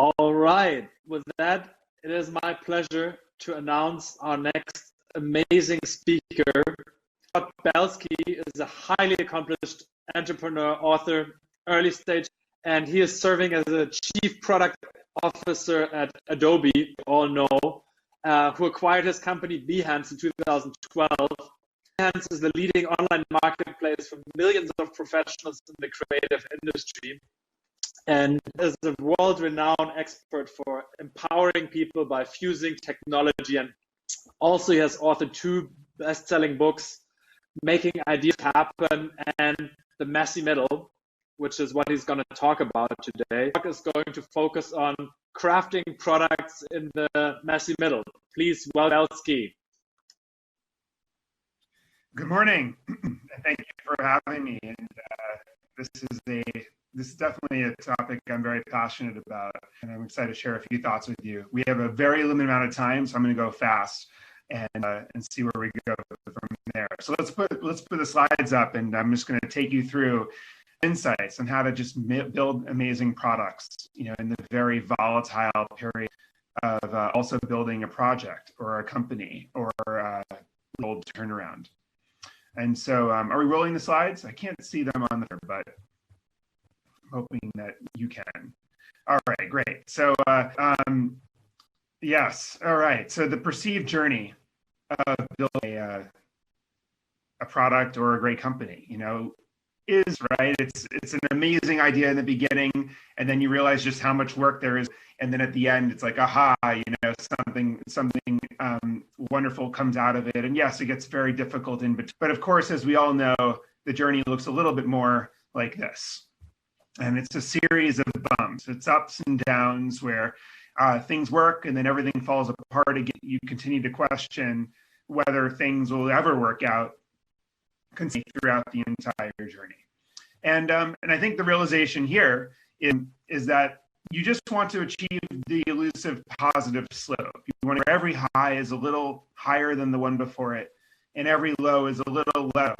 All right. With that, it is my pleasure to announce our next amazing speaker. Belsky is a highly accomplished entrepreneur, author, early stage, and he is serving as a chief product officer at Adobe, you all know, who acquired his company Behance in 2012. Behance is the leading online marketplace for millions of professionals in the creative industry, and is a world-renowned expert for empowering people by fusing technology. And also he has authored two best-selling books, Making Ideas Happen and The Messy Middle, which is what he's going to talk about today. The talk is going to focus on crafting products in the messy middle. Please welcome Belsky. Good morning. Thank you for having me. And this is definitely a topic I'm very passionate about, and I'm excited to share a few thoughts with you. We have a very limited amount of time, so I'm going to go fast and see where we go from there. So let's put the slides up, and I'm just going to take you through insights on how to just build amazing products, in the very volatile period of also building a project or a company or a old turnaround. And so, are we rolling the slides? I can't see them on there, but I'm hoping that you can. All right, great. So, yes, all right. So the perceived journey of building a product or a great company, is right. It's an amazing idea in the beginning, and then you realize just how much work there is, and then at the end, it's like, aha, something wonderful comes out of it. And yes, it gets very difficult in between. But of course, as we all know, the journey looks a little bit more like this. And it's a series of bumps. It's ups and downs where things work and then everything falls apart again. You continue to question whether things will ever work out throughout the entire journey. And I think the realization here is that you just want to achieve the elusive positive slope. You want where every high is a little higher than the one before it, and every low is a little low.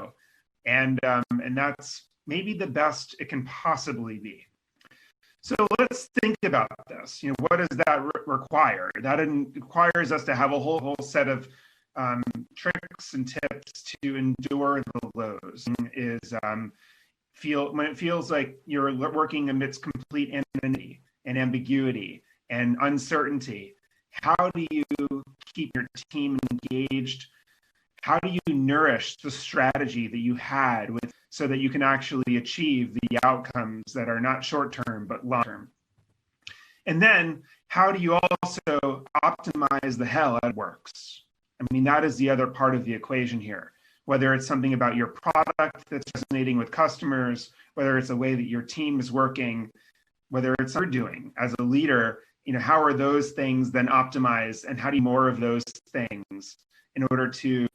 And that's maybe the best it can possibly be. So let's think about this. What does that require? That requires us to have a whole set of tricks and tips to endure the lows. When it feels like you're working amidst complete anonymity and ambiguity and uncertainty, how do you keep your team engaged? How do you nourish the strategy that you had so that you can actually achieve the outcomes that are not short-term but long-term? And then how do you also optimize the hell out of works? That is the other part of the equation here. Whether it's something about your product that's resonating with customers, whether it's a way that your team is working, whether it's what you're doing as a leader, how are those things then optimized, and how do you more of those things in order to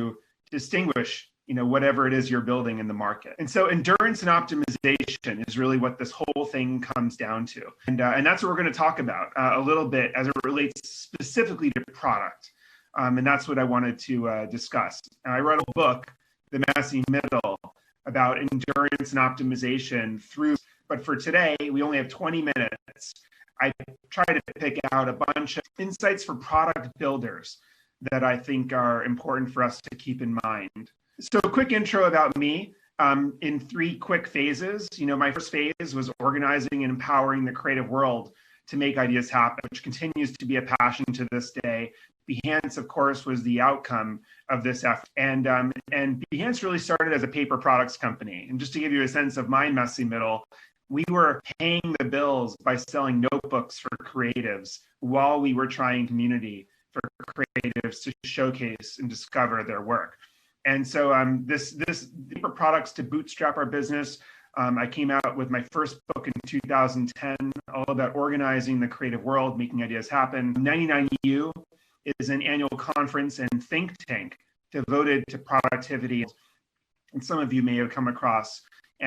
distinguish, whatever it is you're building in the market. And so endurance and optimization is really what this whole thing comes down to. And that's what we're going to talk about a little bit as it relates specifically to product. And that's what I wanted to discuss. And I wrote a book, The Messy Middle, about endurance and optimization but for today, we only have 20 minutes. I try to pick out a bunch of insights for product builders that I think are important for us to keep in mind. So a quick intro about me in 3 quick phases. My first phase was organizing and empowering the creative world to make ideas happen, which continues to be a passion to this day. Behance, of course, was the outcome of this effort. And Behance really started as a paper products company. And just to give you a sense of my messy middle, we were paying the bills by selling notebooks for creatives while we were trying community for creatives to showcase and discover their work. And so this paper products to bootstrap our business. I came out with my first book in 2010, all about organizing the creative world, making ideas happen. 99U is an annual conference and think tank devoted to productivity. And some of you may have come across.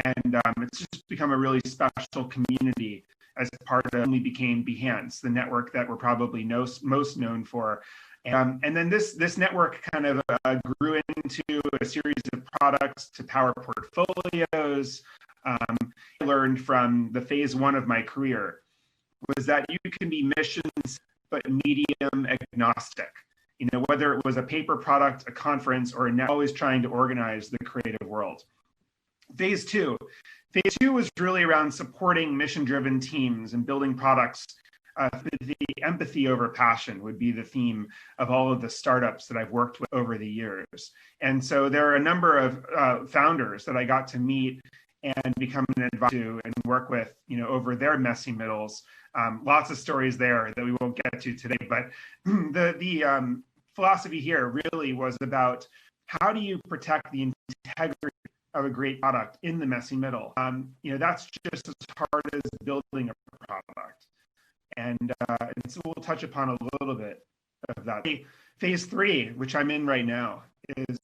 And it's just become a really special community as part of when we became Behance, the network that we're probably most known for. And then this network kind of grew into a series of products to power portfolios. I learned from the phase 1 of my career was that you can be missions but medium agnostic. You know, whether it was a paper product, a conference, or a net, always trying to organize the creative world. Phase two was really around supporting mission-driven teams and building products. The empathy over passion would be the theme of all of the startups that I've worked with over the years. And so there are a number of founders that I got to meet and become an advisor to and work with, you know, over their messy middles. Lots of stories there that we won't get to today, but the philosophy here really was about how do you protect the integrity of a great product in the messy middle. You know, that's just as hard as building a product. And so we'll touch upon a little bit of that. Phase three, which I'm in right now, is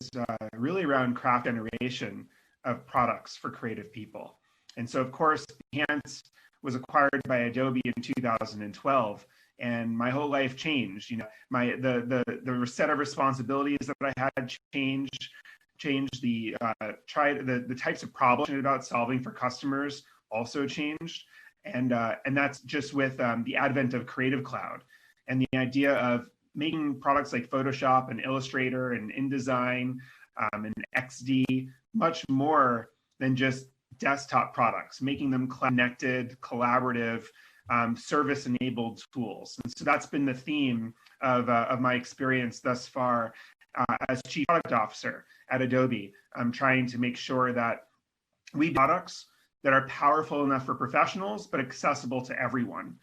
really around craft generation of products for creative people. And so, of course, Behance was acquired by Adobe in 2012, and my whole life changed. You know, the set of responsibilities that I had changed the types of problems about solving for customers also changed, and that's just with the advent of Creative Cloud and the idea of making products like Photoshop and Illustrator and InDesign and XD much more than just desktop products, making them connected, collaborative, service-enabled tools. And so that's been the theme of my experience thus far as Chief Product Officer at Adobe. I'm trying to make sure that we build products that are powerful enough for professionals, but accessible to everyone.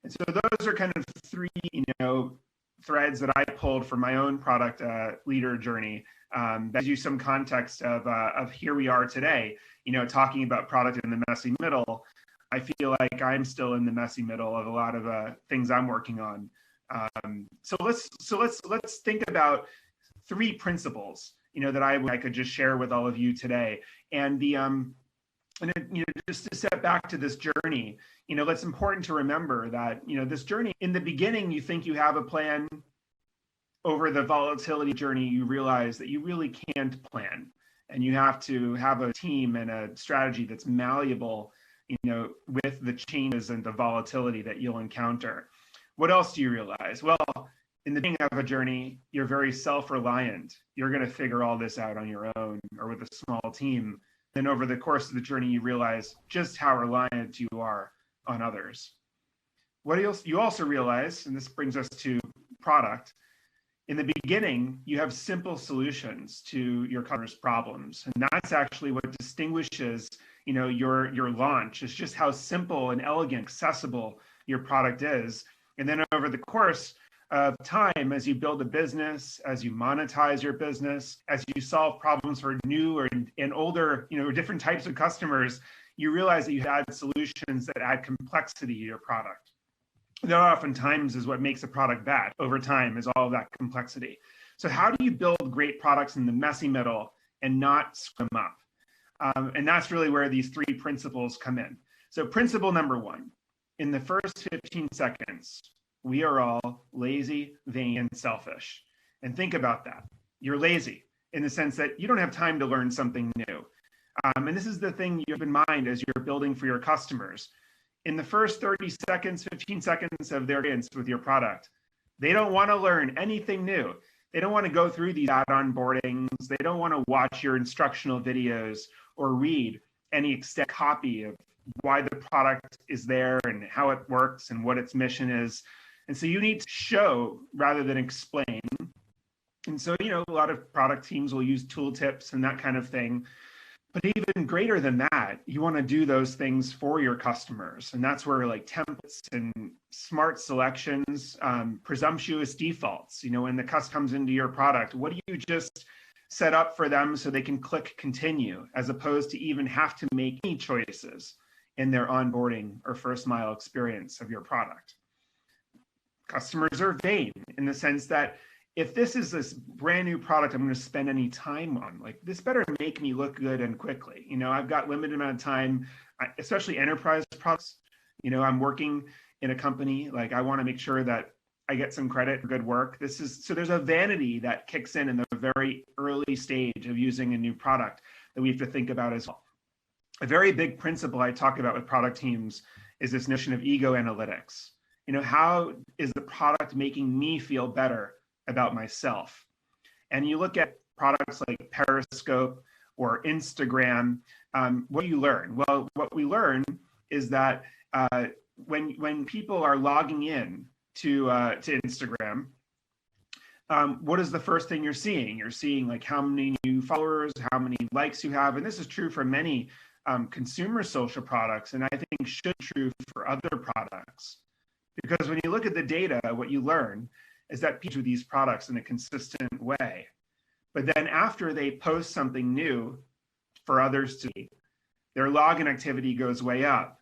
And so those are kind of three, you know, threads that I pulled from my own product leader journey. That gives you some context of here we are today, you know, talking about product in the messy middle. I feel like I'm still in the messy middle of a lot of things I'm working on. So let's think about three principles, you know, that I could just share with all of you today. And you know, just to step back to this journey, you know, it's important to remember that, you know, this journey, in the beginning, you think you have a plan. Over the volatility journey, you realize that you really can't plan, and you have to have a team and a strategy that's malleable, you know, with the changes and the volatility that you'll encounter. What else do you realize? Well, in the beginning of a journey, you're very self-reliant. You're going to figure all this out on your own or with a small team. Then over the course of the journey, you realize just how reliant you are on others. What else you also realize, and this brings us to product, in the beginning, you have simple solutions to your customers' problems, and that's actually what distinguishes, you know, your launch. Is just how simple and elegant, accessible your product is. And then over the course of time, as you build a business, as you monetize your business, as you solve problems for new and older, you know, different types of customers, you realize that you add solutions that add complexity to your product. That oftentimes is what makes a product bad over time, is all of that complexity. So how do you build great products in the messy middle and not screw them up? And that's really where these three principles come in. So principle number one, in the first 15 seconds, we are all lazy, vain, and selfish. And think about that. You're lazy in the sense that you don't have time to learn something new. And this is the thing you have in mind as you're building for your customers. In the first 30 seconds, 15 seconds of their experience with your product, they don't want to learn anything new. They don't want to go through these add-on boardings. They don't want to watch your instructional videos or read any extent copy of why the product is there and how it works and what its mission is. And so you need to show rather than explain. And so, you know, a lot of product teams will use tooltips and that kind of thing. But even greater than that, you want to do those things for your customers. And that's where like templates and smart selections, presumptuous defaults, you know, when the customer comes into your product, what do you just set up for them so they can click continue, as opposed to even have to make any choices in their onboarding or first mile experience of your product? Customers are vain in the sense that if this is this brand new product I'm going to spend any time on, like this better make me look good and quickly. You know, I've got limited amount of time, especially enterprise products. You know, I'm working in a company, like I want to make sure that I get some credit for good work. So there's a vanity that kicks in the very early stage of using a new product that we have to think about as well. A very big principle I talk about with product teams is this notion of ego analytics. How is the product making me feel better about myself? And you look at products like Periscope or Instagram, what do you learn? Well, what we learn is that when people are logging in to Instagram, what is the first thing you're seeing? You're seeing like how many new followers, how many likes you have. And this is true for many consumer social products, and I think should be true for other products. Because when you look at the data, what you learn is that people do these products in a consistent way. But then after they post something new for others to see, their login activity goes way up,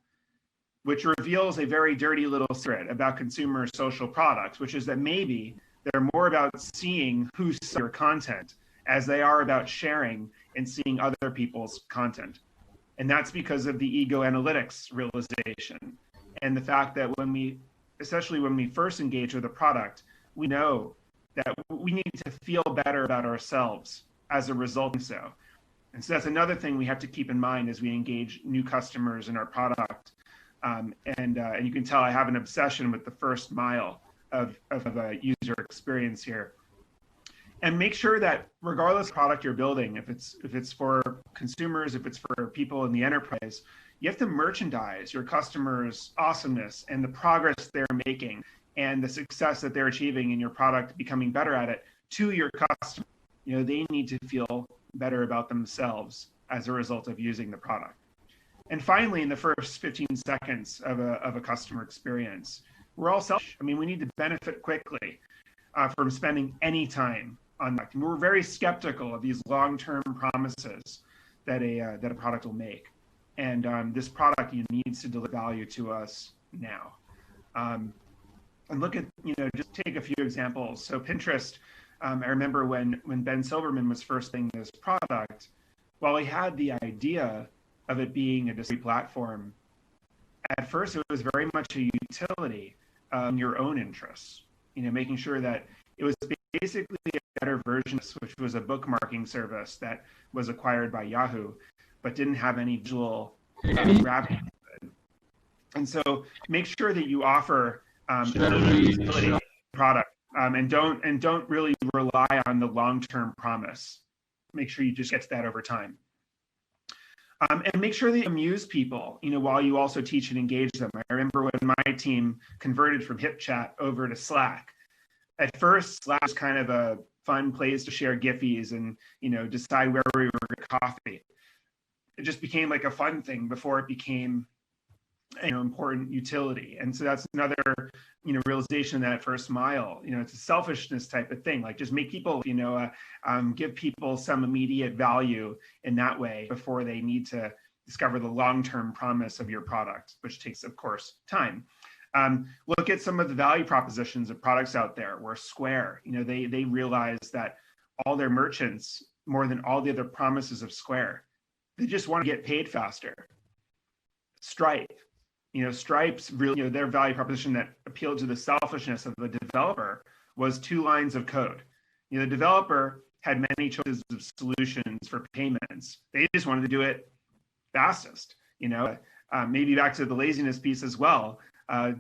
which reveals a very dirty little secret about consumer social products, which is that maybe they're more about seeing who's your content as they are about sharing and seeing other people's content. And that's because of the ego analytics realization and the fact that especially when we first engage with a product, we know that we need to feel better about ourselves as a result of so. And so that's another thing we have to keep in mind as we engage new customers in our product. And you can tell I have an obsession with the first mile of a user experience here. And make sure that regardless of the product you're building, if it's for consumers, if it's for people in the enterprise, you have to merchandise your customers' awesomeness and the progress they're making and the success that they're achieving in your product, becoming better at it, to your customer. They need to feel better about themselves as a result of using the product. And finally, in the first 15 seconds of a customer experience, we're all selfish. We need to benefit quickly from spending any time on that. We're very skeptical of these long-term promises that a product will make. And this product needs to deliver value to us now. And look at, just take a few examples. So Pinterest, I remember when Ben Silverman was first building this product, while he had the idea of it being a display platform, at first it was very much a utility in your own interests, making sure that it was basically a better version, which was a bookmarking service that was acquired by Yahoo, but didn't have any visual gravity. And so make sure that you offer utility product and don't really rely on the long-term promise. Make sure you just get to that over time. And make sure that you amuse people, while you also teach and engage them. I remember when my team converted from HipChat over to Slack. At first, Slack was kind of a fun place to share Giphies and, decide where we were going to coffee. It just became like a fun thing before it became important utility. And so that's another, realization that first mile, it's a selfishness type of thing. Like just make people, give people some immediate value in that way before they need to discover the long-term promise of your product, which takes, of course, time. Look at some of the value propositions of products out there where Square, they realize that all their merchants, more than all the other promises of Square, they just want to get paid faster. Stripe, Stripe's really, their value proposition that appealed to the selfishness of the developer was 2 lines of code. The developer had many choices of solutions for payments. They just wanted to do it fastest. Maybe back to the laziness piece as well.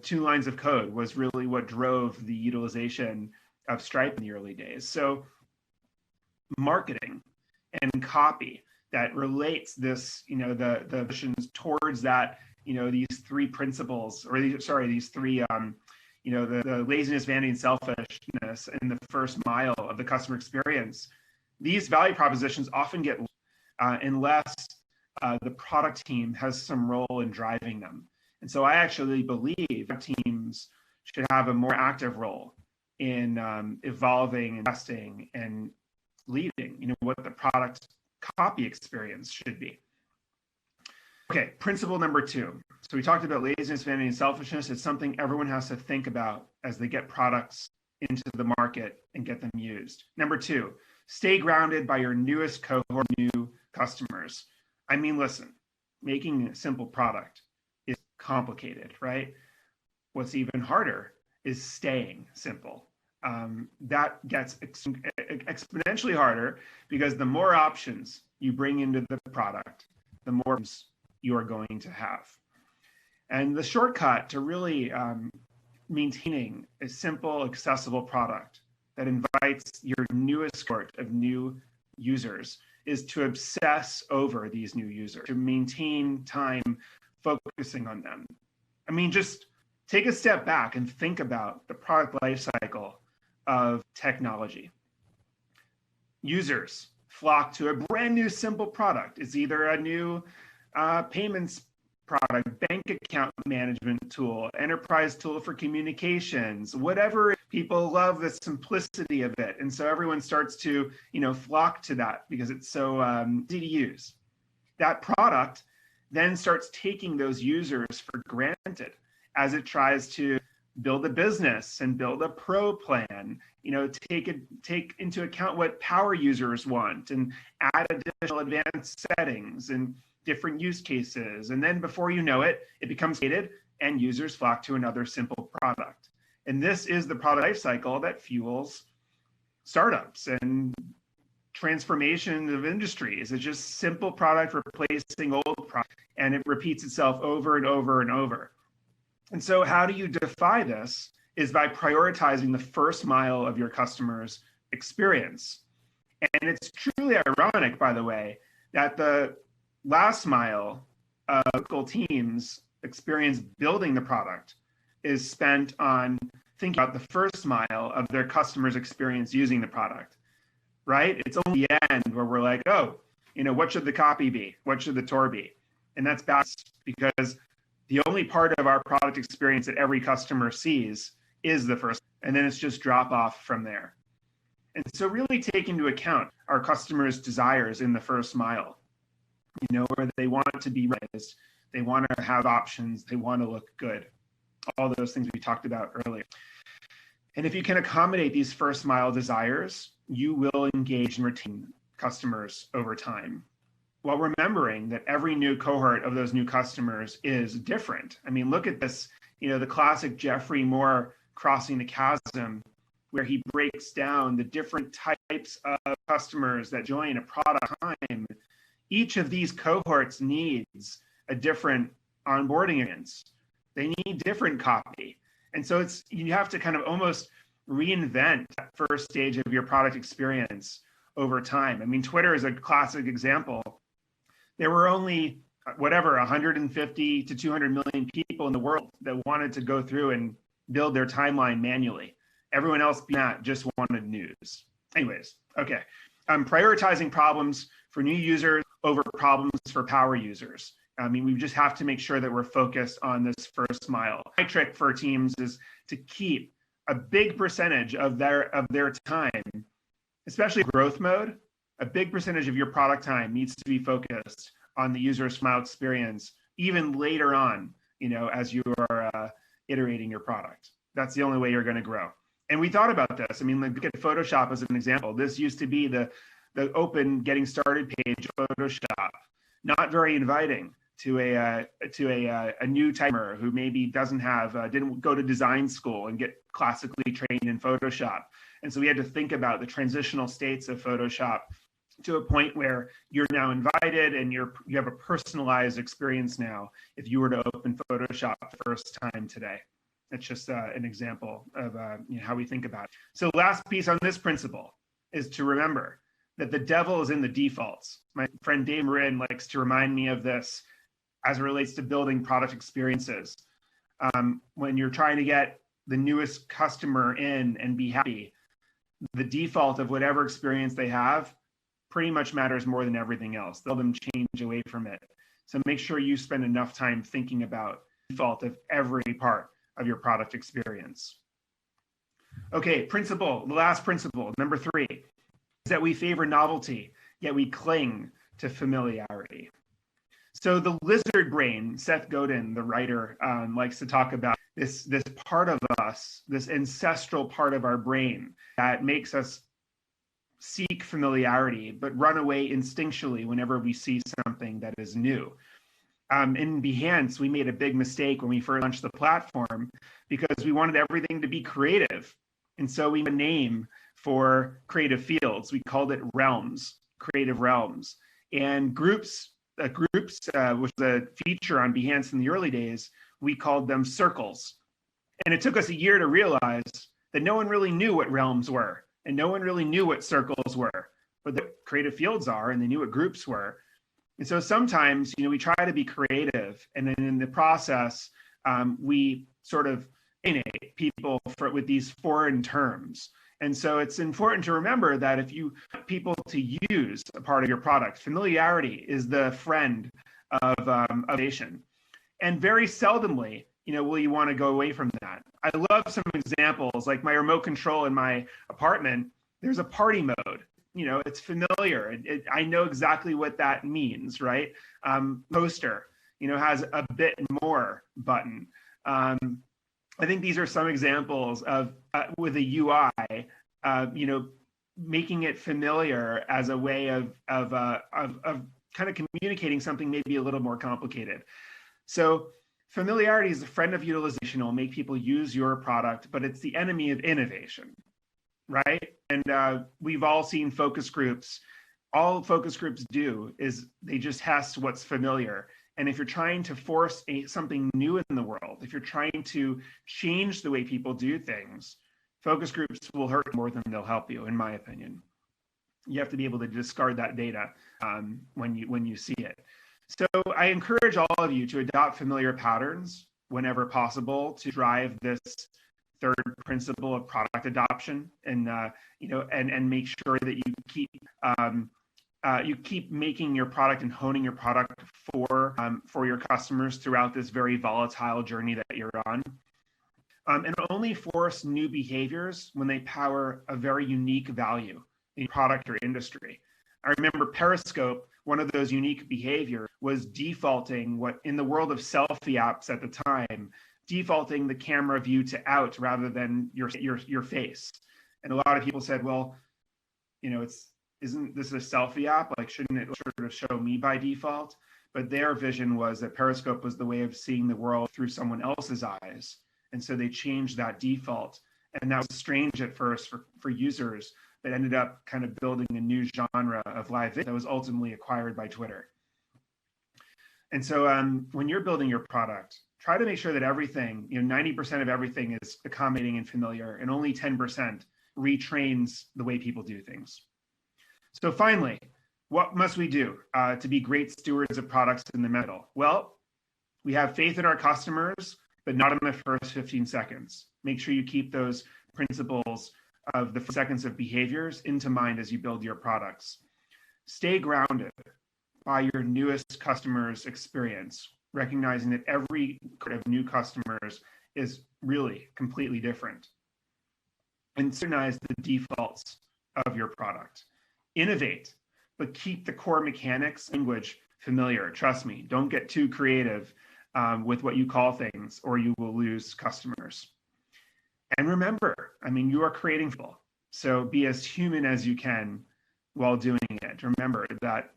2 lines of code was really what drove the utilization of Stripe in the early days. So marketing and copy that relates this, the missions towards that, these 3 principles, or these 3, the laziness, vanity, and selfishness in the first mile of the customer experience. These value propositions often get unless the product team has some role in driving them. And so I actually believe teams should have a more active role in evolving and testing and leading, what the product copy experience should be. Okay, principle number 2. So we talked about laziness, vanity, and selfishness. It's something everyone has to think about as they get products into the market and get them used. Number 2, stay grounded by your newest cohort of new customers. Listen, making a simple product is complicated, right? What's even harder is staying simple. That gets exponentially harder because the more options you bring into the product, the more you are going to have. And the shortcut to really maintaining a simple, accessible product that invites your newest cohort of new users is to obsess over these new users, to maintain time focusing on them. I mean, just take a step back and think about the product lifecycle of technology. Users flock to a brand new simple product. It's either a new payments product, bank account management tool, enterprise tool for communications, whatever. People love the simplicity of it. And so everyone starts to, flock to that because it's so easy to use. That product then starts taking those users for granted as it tries to build a business and build a pro plan, take into account what power users want and add additional advanced settings and different use cases. And then before you know it, it becomes dated and users flock to another simple product. And this is the product life cycle that fuels startups and transformation of industries. It's just simple product replacing old product, and it repeats itself over and over and over. And so how do you defy this is by prioritizing the first mile of your customer's experience. And it's truly ironic, by the way, that the last mile of local teams' experience building the product is spent on thinking about the first mile of their customer's experience using the product, right? It's only the end where we're like, oh, what should the copy be? What should the tour be? And that's bad because the only part of our product experience that every customer sees is the first, and then it's just drop off from there. And so really take into account our customers' desires in the first mile, where they want to be raised, they want to have options, they want to look good, all those things we talked about earlier. And if you can accommodate these first mile desires, you will engage and retain customers over time, while remembering that every new cohort of those new customers is different. I mean, look at this, the classic Jeffrey Moore Crossing the Chasm, where he breaks down the different types of customers that join a product time. Each of these cohorts needs a different onboarding experience. They need different copy. And so you have to kind of almost reinvent that first stage of your product experience over time. I mean, Twitter is a classic example. There were only, 150 to 200 million people in the world that wanted to go through and build their timeline manually. Everyone else beyond that just wanted news. Anyways, okay. Prioritizing problems for new users over problems for power users. I mean, we just have to make sure that we're focused on this first mile. My trick for teams is to keep a big percentage of their time, especially growth mode. A big percentage of your product time needs to be focused on the user's smile experience, even later on, as you are iterating your product. That's the only way you're going to grow. And we thought about this. I mean, look at Photoshop as an example. This used to be the open getting started page of Photoshop. Not very inviting to a new timer who maybe didn't go to design school and get classically trained in Photoshop. And so we had to think about the transitional states of Photoshop to a point where you're now invited and you have a personalized experience now if you were to open Photoshop the first time today. It's just an example of how we think about it. So last piece on this principle is to remember that the devil is in the defaults. My friend Dave Marin likes to remind me of this as it relates to building product experiences. When you're trying to get the newest customer in and be happy, the default of whatever experience they have pretty much matters more than everything else. They'll them change away from it. So make sure you spend enough time thinking about the default of every part of your product experience. Okay, the last principle, number 3, is that we favor novelty, yet we cling to familiarity. So the lizard brain, Seth Godin, the writer, likes to talk about this part of us, this ancestral part of our brain that makes us seek familiarity, but run away instinctually whenever we see something that is new. In Behance, we made a big mistake when we first launched the platform because we wanted everything to be creative. And so we made a name for creative fields. We called it realms, creative realms. And groups groups, which was a feature on Behance in the early days, we called them circles. And it took us a year to realize that no one really knew what realms were, and no one really knew what circles were, but the creative fields are, and they knew what groups were. And so sometimes, we try to be creative, and then in the process, we sort of alienate people with these foreign terms. And so it's important to remember that if you want people to use a part of your product, familiarity is the friend of innovation. And very seldomly, will you want to go away from that? I love some examples, like my remote control in my apartment. There's a party mode. It's familiar. I know exactly what that means, right? Poster, has a bit more button. I think these are some examples of with a UI, making it familiar as a way of kind of communicating something maybe a little more complicated. So familiarity is a friend of utilization. It will make people use your product, but it's the enemy of innovation, right? And we've all seen focus groups. All focus groups do is they just test what's familiar. And if you're trying to force something new in the world, if you're trying to change the way people do things, focus groups will hurt more than they'll help you, in my opinion. You have to be able to discard that data when you see it. So I encourage all of you to adopt familiar patterns whenever possible to drive this third principle of product adoption, and and make sure that you keep making your product and honing your product for your customers throughout this very volatile journey that you're on. And only force new behaviors when they power a very unique value in product or industry. I remember Periscope, one of those unique behaviors was defaulting what in the world of selfie apps at the time, defaulting the camera view to out rather than your face. And a lot of people said, well, isn't this a selfie app? Like, shouldn't it sort of show me by default? But their vision was that Periscope was the way of seeing the world through someone else's eyes. And so they changed that default. And that was strange at first for users, but ended up kind of building a new genre of live video that was ultimately acquired by Twitter. And so when you're building your product, try to make sure that everything, 90% of everything is accommodating and familiar, and only 10% retrains the way people do things. So finally, what must we do to be great stewards of products in the middle? Well, we have faith in our customers, but not in the first 15 seconds. Make sure you keep those principles of the seconds of behaviors into mind as you build your products. Stay grounded by your newest customer's experience, recognizing that every of new customers is really completely different. And recognize the defaults of your product. Innovate, but keep the core mechanics, language familiar. Trust me, don't get too creative with what you call things, or you will lose customers. And remember, you are creating people, so be as human as you can while doing it. Remember that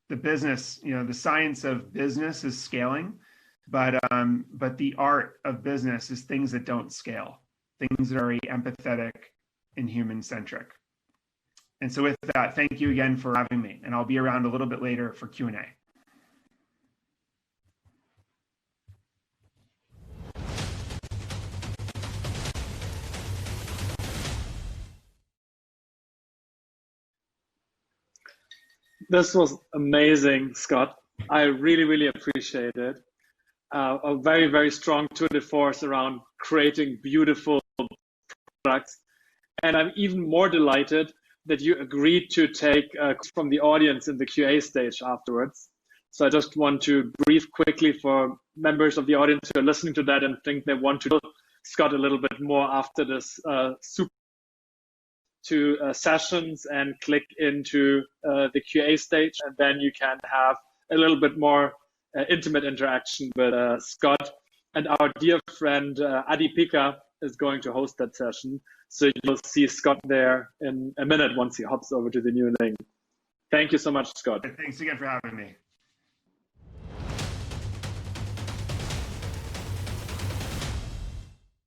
the business, the science of business is scaling, but the art of business is things that don't scale, things that are very empathetic and human-centric. And so with that, thank you again for having me, and I'll be around a little bit later for Q&A. This was amazing, Scott. I really, really appreciate it. A very, very strong tour de force around creating beautiful products. And I'm even more delighted that you agreed to take from the audience in the QA stage afterwards. So I just want to brief quickly for members of the audience who are listening to that and think they want to know Scott a little bit more after this sessions, and click into the QA stage, and then you can have a little bit more intimate interaction with Scott. And our dear friend Adi Pika is going to host that session. So you'll see Scott there in a minute once he hops over to the new link. Thank you so much, Scott. Thanks again for having me.